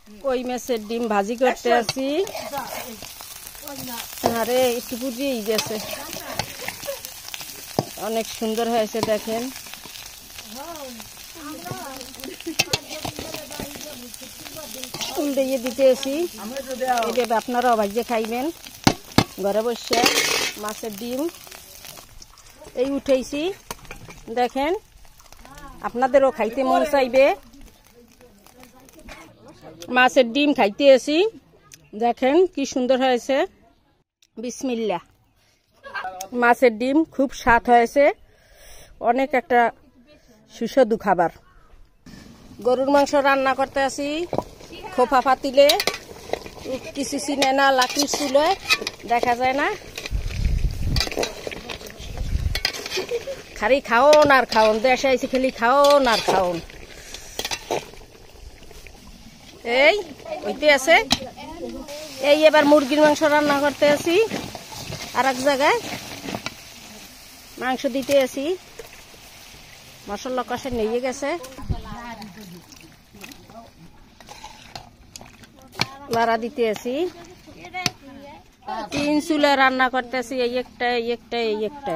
কই মাছের ডিম ভাজি করতে আছি। আরে একটু পুড়িয়েই গেছে, অনেক সুন্দর হয়েছে দেখেন। দিয়ে দিতে আসি, এইভাবে আপনারাও ভাজিয়ে খাইবেন ঘরে বসে। মাছের ডিম এই উঠেছি দেখেন, আপনাদেরও খাইতে মন চাইবে। মাছের ডিম খাইতে আসি, দেখেন কি সুন্দর হয়েছে। বিসমিল্লাহ। মাছের ডিম খুব স্বাদ হয়েছে, অনেক একটা সুস্বাদু খাবার। গরুর মাংস রান্না করতে আসি খোপা পাতিলে, কিছু চিনে না, লাকড়ির চুলে দেখা যায় না। খালি খাওন আর খাওন, দেশে আইসি খালি খাওন আর খাওন। এই ওইতে আছে। এই এবার মুরগির মাংস রান্না করতে আসি, আর এক জায়গায় মাংস দিতে আসি। মশলা কষে নিয়ে গেছে, লাড়া দিতে আসি। 3 চুলে রান্না করতেছি, এই একটা এই একটা এই একটা।